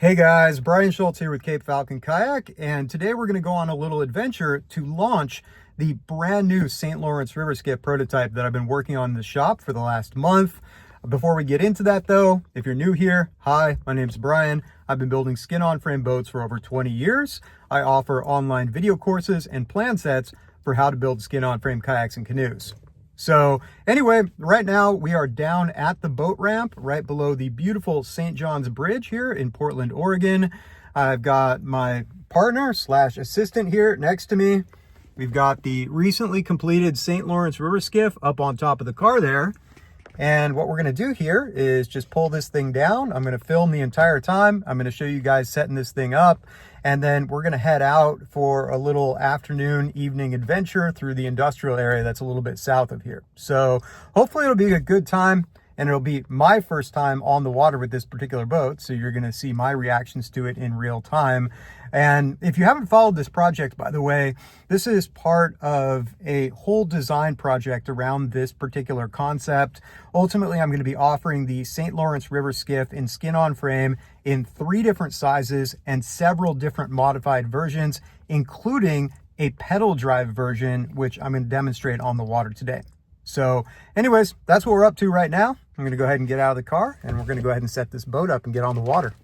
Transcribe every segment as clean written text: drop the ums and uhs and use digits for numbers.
Hey guys, Brian Schultz here with Cape Falcon Kayak, and today we're going to go on a little adventure to launch the brand new St. Lawrence River Skiff prototype that I've been working on in the shop for the last month. Before we get into that though, if you're new here, hi, my name's Brian. I've been building skin-on-frame boats for over 20 years. I offer online video courses and plan sets for how to build skin-on-frame kayaks and canoes. So anyway, right now we are down at the boat ramp right below the beautiful St. John's Bridge here in Portland, Oregon. I've got my partner slash assistant here next to me. We've got the recently completed St. Lawrence River Skiff up on top of the car there. And what we're going to do here is just pull this thing down. I'm going to film the entire time. I'm going to show you guys setting this thing up. And then we're going to head out for a little afternoon, evening adventure through the industrial area that's a little bit south of here. So hopefully it'll be a good time. And it'll be my first time on the water with this particular boat. So you're going to see my reactions to it in real time. And if you haven't followed this project, by the way, this is part of a whole design project around this particular concept. Ultimately, I'm going to be offering the St. Lawrence River Skiff in skin-on frame in 3 different sizes and several different modified versions, including a pedal drive version, which I'm going to demonstrate on the water today. So anyways, that's what we're up to right now. I'm going to go ahead and get out of the car and we're going to go ahead and set this boat up and get on the water.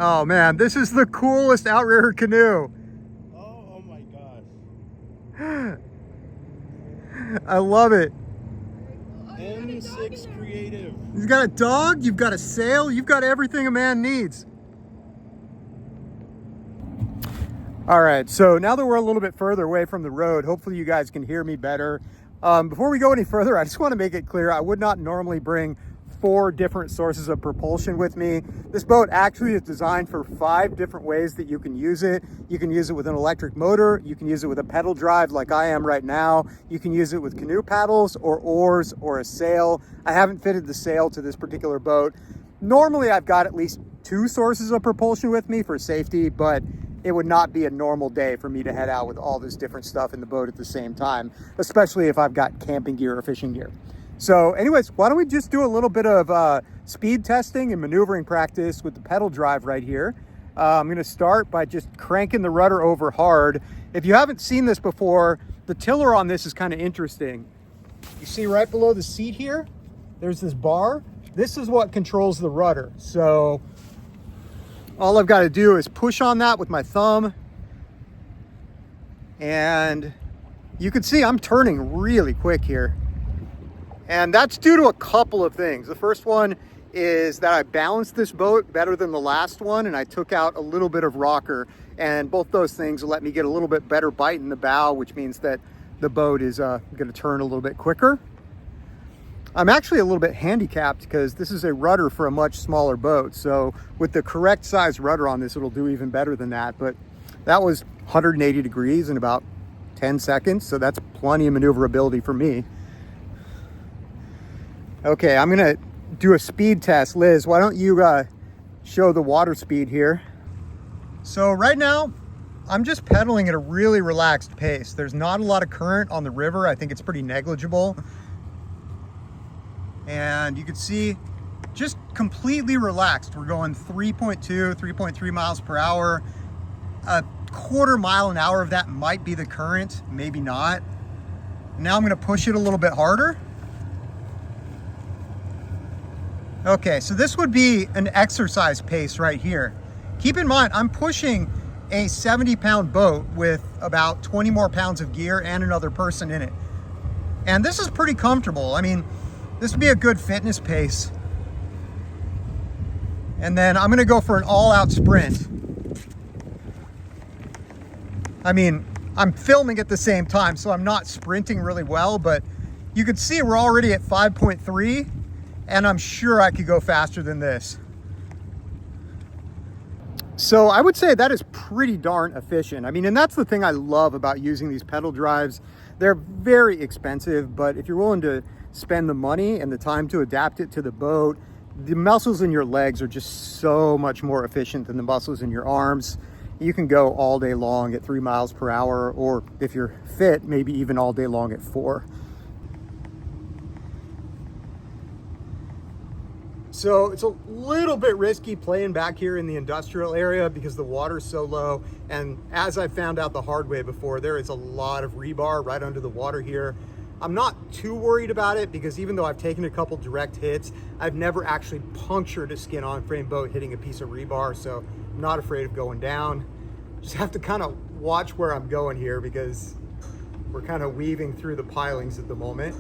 Oh man, this is the coolest outrigger canoe. Oh my gosh. I love it. M6 Creative. You've got a dog, you've got a sail, you've got everything a man needs. All right, so now that we're a little bit further away from the road, hopefully you guys can hear me better. Before we go any further, I just want to make it clear I would not normally bring 4 different sources of propulsion with me. This boat actually is designed for 5 different ways that you can use it. You can use it with an electric motor, you can use it with a pedal drive like I am right now, you can use it with canoe paddles or oars or a sail. I haven't fitted the sail to this particular boat. Normally I've got at least 2 sources of propulsion with me for safety, but it would not be a normal day for me to head out with all this different stuff in the boat at the same time, especially if I've got camping gear or fishing gear. So anyways, why don't we just do a little bit of speed testing and maneuvering practice with the pedal drive right here. I'm gonna start by just cranking the rudder over hard. If you haven't seen this before, the tiller on this is kind of interesting. You see right below the seat here, there's this bar. This is what controls the rudder. So all I've got to do is push on that with my thumb. And you can see I'm turning really quick here. And that's due to a couple of things. The first one is that I balanced this boat better than the last one, and I took out a little bit of rocker. And both those things let me get a little bit better bite in the bow, which means that the boat is going to turn a little bit quicker. I'm actually a little bit handicapped because this is a rudder for a much smaller boat. So with the correct size rudder on this, it'll do even better than that. But that was 180 degrees in about 10 seconds. So that's plenty of maneuverability for me. Okay, I'm gonna do a speed test. Liz, why don't you show the water speed here? So right now, I'm just pedaling at a really relaxed pace. There's not a lot of current on the river. I think it's pretty negligible. And you can see, just completely relaxed. We're going 3.2, 3.3 miles per hour. A quarter mile an hour of that might be the current, maybe not. Now I'm gonna push it a little bit harder. Okay, so this would be an exercise pace right here. Keep in mind, I'm pushing a 70-pound boat with about 20 more pounds of gear and another person in it. And this is pretty comfortable. I mean, this would be a good fitness pace. And then I'm gonna go for an all-out sprint. I mean, I'm filming at the same time, so I'm not sprinting really well, but you can see we're already at 5.3. And I'm sure I could go faster than this. So I would say that is pretty darn efficient. I mean, and that's the thing I love about using these pedal drives. They're very expensive, but if you're willing to spend the money and the time to adapt it to the boat, the muscles in your legs are just so much more efficient than the muscles in your arms. You can go all day long at 3 miles per hour, or if you're fit, maybe even all day long at 4. So it's a little bit risky playing back here in the industrial area because the water's so low. And as I found out the hard way before, there is a lot of rebar right under the water here. I'm not too worried about it because even though I've taken a couple direct hits, I've never actually punctured a skin on frame boat hitting a piece of rebar. So I'm not afraid of going down. Just have to kind of watch where I'm going here because we're kind of weaving through the pilings at the moment.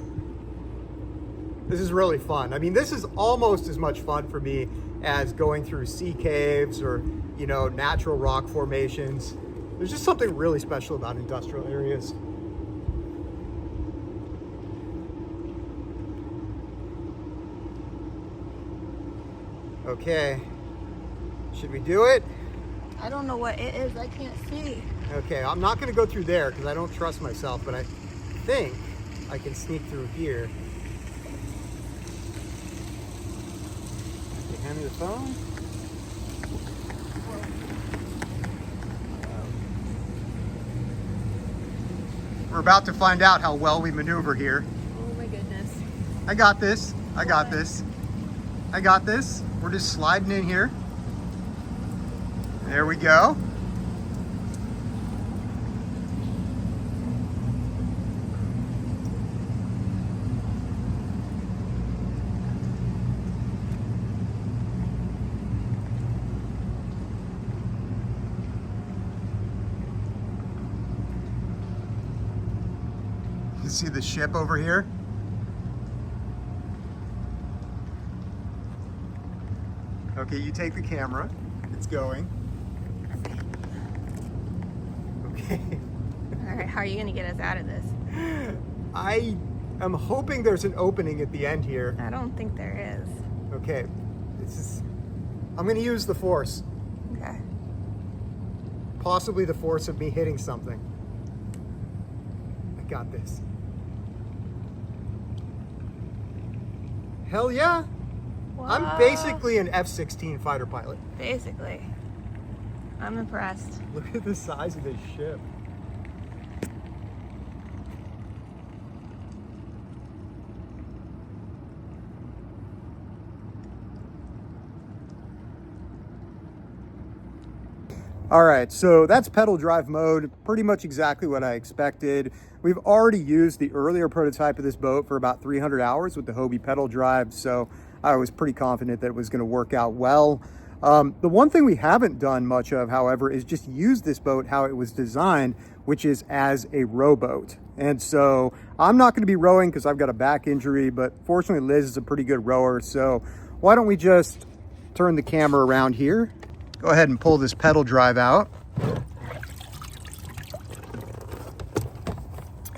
This is really fun. I mean, this is almost as much fun for me as going through sea caves or, you know, natural rock formations. There's just something really special about industrial areas. Okay, should we do it? I don't know what it is, I can't see. Okay, I'm not gonna go through there because I don't trust myself, but I think I can sneak through here. Okay, hand me the phone. We're about to find out how well we maneuver here. Oh my goodness. I got this. I got this. I got this. We're just sliding in here. There we go. You see the ship over here? Okay, you take the camera. It's going. Okay. All right, how are you gonna get us out of this? I am hoping there's an opening at the end here. I don't think there is. Okay, I'm gonna use the force. Okay. Possibly the force of me hitting something. I got this. Hell yeah! I'm Wow. basically an F-16 fighter pilot. Basically. I'm impressed. Look at the size of this ship. All right, so that's pedal drive mode, pretty much exactly what I expected. We've already used the earlier prototype of this boat for about 300 hours with the Hobie pedal drive, so I was pretty confident that it was gonna work out well. The one thing we haven't done much of, however, is just use this boat how it was designed, which is as a rowboat. And so I'm not gonna be rowing because I've got a back injury, but fortunately Liz is a pretty good rower, so why don't we just turn the camera around here. Go ahead and pull this pedal drive out.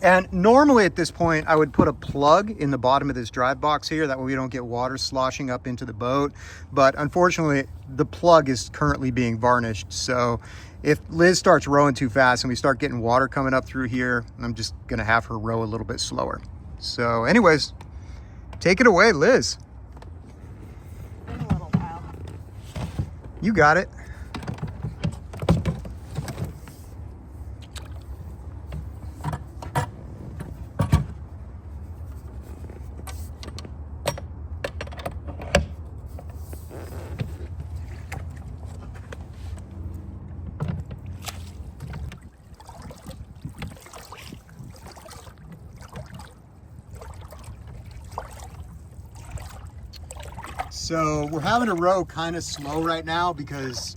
And normally at this point, I would put a plug in the bottom of this drive box here. That way we don't get water sloshing up into the boat. But unfortunately, the plug is currently being varnished. So if Liz starts rowing too fast and we start getting water coming up through here, I'm just gonna have her row a little bit slower. So anyways, take it away, Liz. In a little while. You got it. So we're having to row kind of slow right now because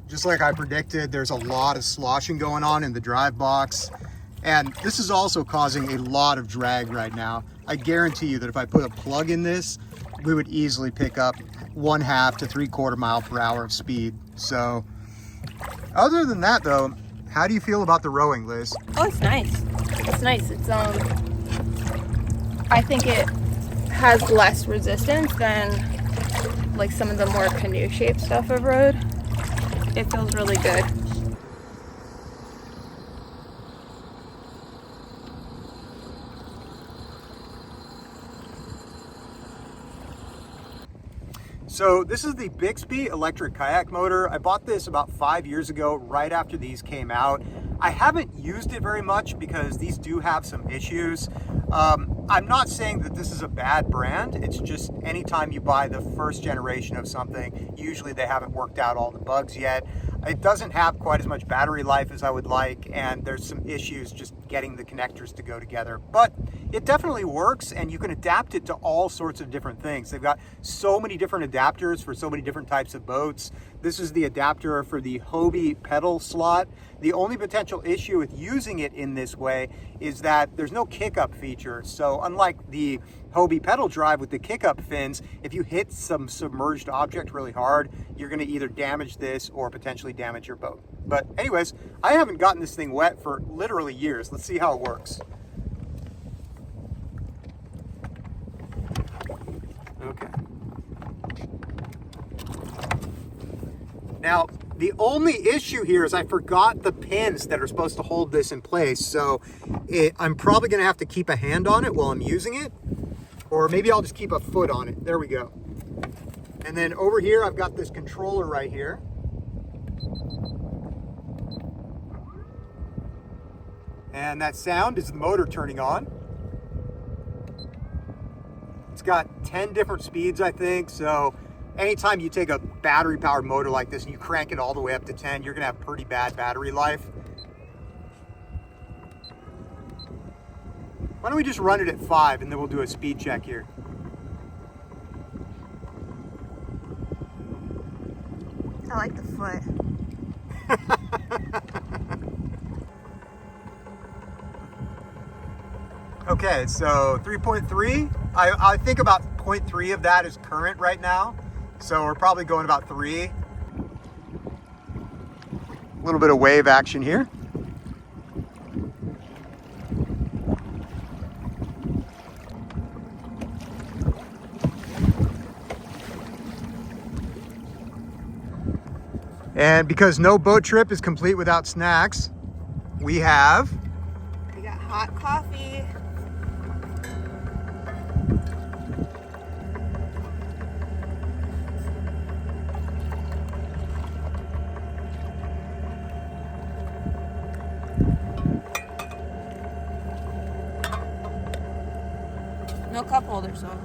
just like I predicted, there's a lot of sloshing going on in the drive box. And this is also causing a lot of drag right now. I guarantee you that if I put a plug in this, we would easily pick up 1/2 to 3/4 mile per hour of speed. So other than that though, how do you feel about the rowing, Liz? Oh, it's nice. It's nice. It's I think it has less resistance than like some of the more canoe shaped stuff I've rode. It feels really good. So this is the Bixby electric kayak motor. I bought this about 5 years ago, right after these came out. I haven't used it very much because these do have some issues. I'm not saying that this is a bad brand. It's just anytime you buy the first generation of something, usually they haven't worked out all the bugs yet. It doesn't have quite as much battery life as I would like, and there's some issues just getting the connectors to go together. But it definitely works, and you can adapt it to all sorts of different things. They've got so many different adapters for so many different types of boats. This is the adapter for the Hobie pedal slot. The only potential issue with using it in this way is that there's no kick-up feature. So unlike the Hobie pedal drive with the kick-up fins, if you hit some submerged object really hard, you're gonna either damage this or potentially damage your boat. But anyways, I haven't gotten this thing wet for literally years. Let's see how it works. Okay. Now, the only issue here is I forgot the pins that are supposed to hold this in place. So I'm probably gonna have to keep a hand on it while I'm using it, or maybe I'll just keep a foot on it. There we go. And then over here, I've got this controller right here. And that sound is the motor turning on. It's got 10 different speeds, I think. So anytime you take a battery powered motor like this and you crank it all the way up to 10, you're gonna have pretty bad battery life. Why don't we just run it at 5 and then we'll do a speed check here. I like the foot. Okay, so 3.3. I think about 0.3 of that is current right now. So we're probably going about 3. A little bit of wave action here. And because no boat trip is complete without snacks, we got hot coffee. No cup holders though.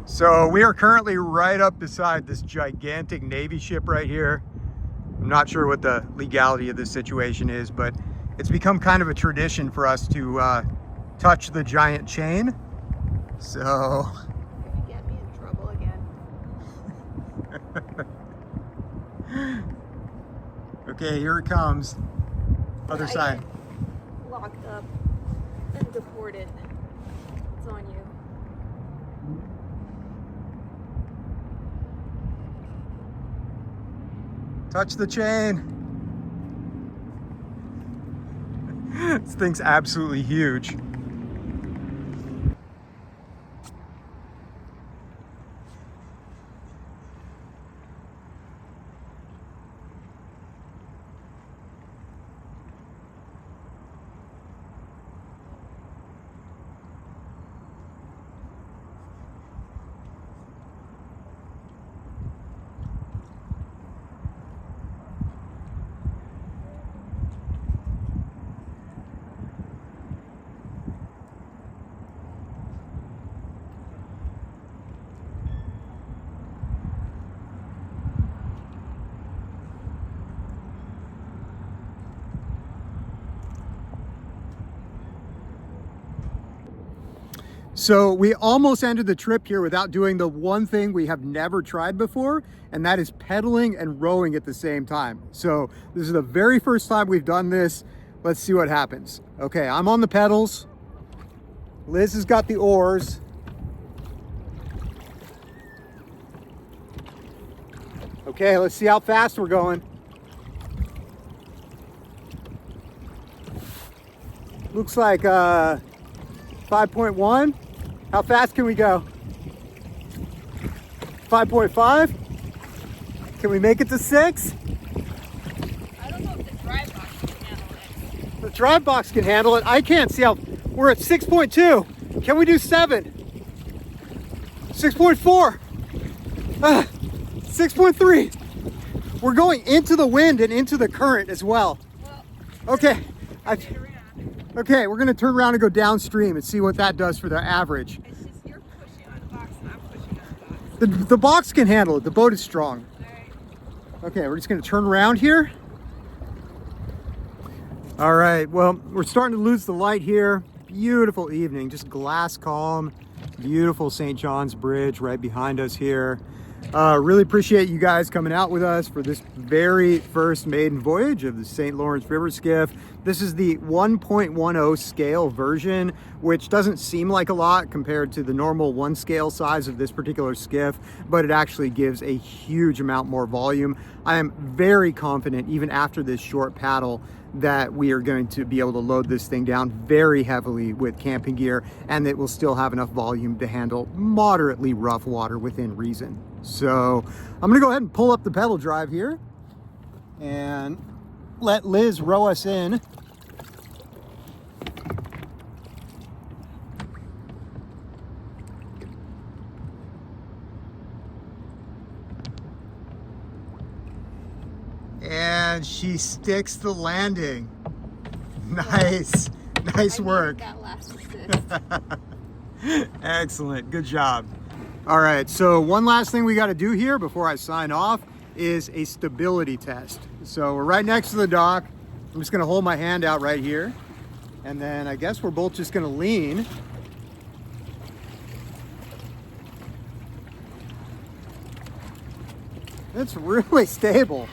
So we are currently right up beside this gigantic Navy ship right here. I'm not sure what the legality of this situation is, but it's become kind of a tradition for us to touch the giant chain. So You're gonna get me in trouble again. okay, here it comes. Other I side. get locked up and deported. It's on you. Touch the chain. This thing's absolutely huge. So we almost ended the trip here without doing the one thing we have never tried before, and that is pedaling and rowing at the same time. So this is the very first time we've done this. Let's see what happens. Okay, I'm on the pedals. Liz has got the oars. Okay, let's see how fast we're going. Looks like 5.1. How fast can we go? 5.5? Can we make it to 6? I don't know if the drive box can handle it. The drive box can handle it. I can't see how. We're at 6.2. Can we do 7? 6.4. 6.3. We're going into the wind and into the current as well. Okay. Okay, we're gonna turn around and go downstream and see what that does for the average. It's just you're pushing on the box and I'm pushing on the box. The box can handle it. The boat is strong. All right. Okay, we're just gonna turn around here. All right, well, we're starting to lose the light here. Beautiful evening, just glass calm. Beautiful St. John's Bridge right behind us here. Really appreciate you guys coming out with us for this very first maiden voyage of the St. Lawrence River Skiff. This is the 1.10 scale version, which doesn't seem like a lot compared to the normal 1 scale size of this particular skiff, but it actually gives a huge amount more volume. I am very confident, even after this short paddle, that we are going to be able to load this thing down very heavily with camping gear, and it will still have enough volume to handle moderately rough water within reason. So I'm gonna go ahead and pull up the pedal drive here and let Liz row us in. And she sticks the landing. Nice. Nice work. That last assist. Excellent. Good job. All right, so one last thing we got to do here before I sign off is a stability test. So we're right next to the dock. I'm just going to hold my hand out right here. And then I guess we're both just going to lean. It's really stable.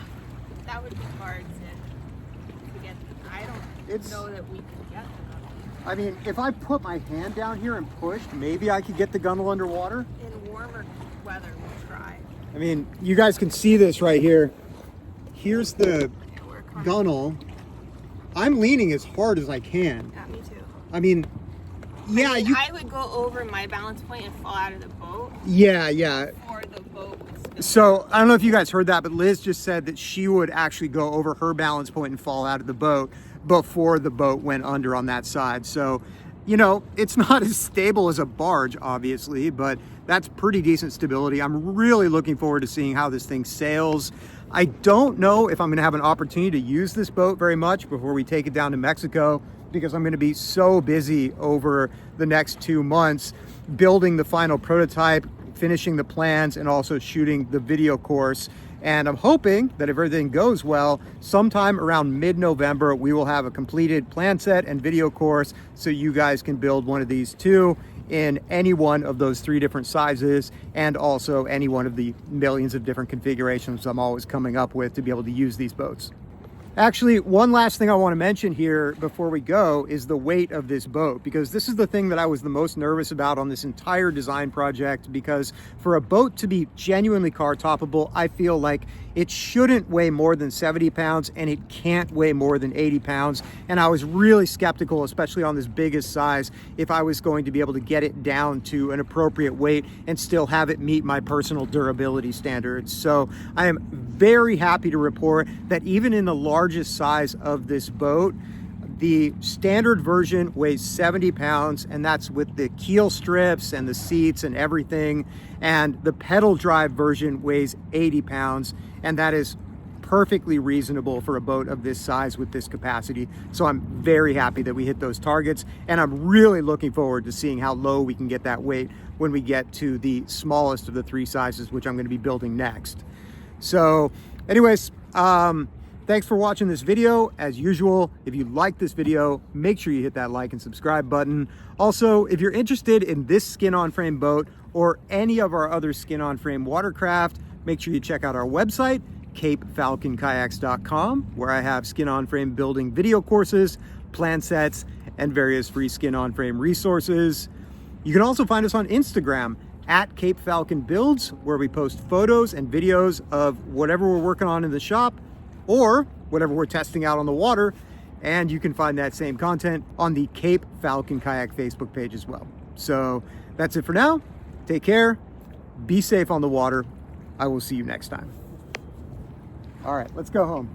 That would be hard to get. I don't know that we can get them. I mean, if I put my hand down here and pushed, maybe I could get the gunnel underwater. In warmer weather, we'll try. I mean, you guys can see this right here. Here's the gunnel. I'm leaning as hard as I can. Yeah, me too. I mean, yeah, I would go over my balance point and fall out of the boat. Yeah. Or the boat would spill. So I don't know if you guys heard that, but Liz just said that she would actually go over her balance point and fall out of the boat before the boat went under on that side. So, you know, it's not as stable as a barge, obviously, but that's pretty decent stability. I'm really looking forward to seeing how this thing sails. I don't know if I'm gonna have an opportunity to use this boat very much before we take it down to Mexico, because I'm gonna be so busy over the next 2 months building the final prototype, finishing the plans, and also shooting the video course. And I'm hoping that if everything goes well, sometime around mid-November, we will have a completed plan set and video course so you guys can build one of these too in any one of those 3 different sizes, and also any one of the millions of different configurations I'm always coming up with to be able to use these boats. Actually, one last thing I want to mention here before we go is the weight of this boat, because this is the thing that I was the most nervous about on this entire design project, because for a boat to be genuinely car toppable, I feel like it shouldn't weigh more than 70 pounds and it can't weigh more than 80 pounds. And I was really skeptical, especially on this biggest size, if I was going to be able to get it down to an appropriate weight and still have it meet my personal durability standards. So I am very happy to report that even in the largest size of this boat, the standard version weighs 70 pounds, and that's with the keel strips and the seats and everything. And the pedal drive version weighs 80 pounds, and that is perfectly reasonable for a boat of this size with this capacity. So I'm very happy that we hit those targets, and I'm really looking forward to seeing how low we can get that weight when we get to the smallest of the 3 sizes, which I'm going to be building next. So anyways, thanks for watching this video. As usual, if you like this video, make sure you hit that like and subscribe button. Also, if you're interested in this skin-on-frame boat or any of our other skin-on-frame watercraft, make sure you check out our website, capefalconkayaks.com, where I have skin-on-frame building video courses, plan sets, and various free skin-on-frame resources. You can also find us on Instagram at Cape Falcon Builds, where we post photos and videos of whatever we're working on in the shop or whatever we're testing out on the water. And you can find that same content on the Cape Falcon Kayak Facebook page as well. So that's it for now. Take care. Be safe on the water. I will see you next time. All right, let's go home.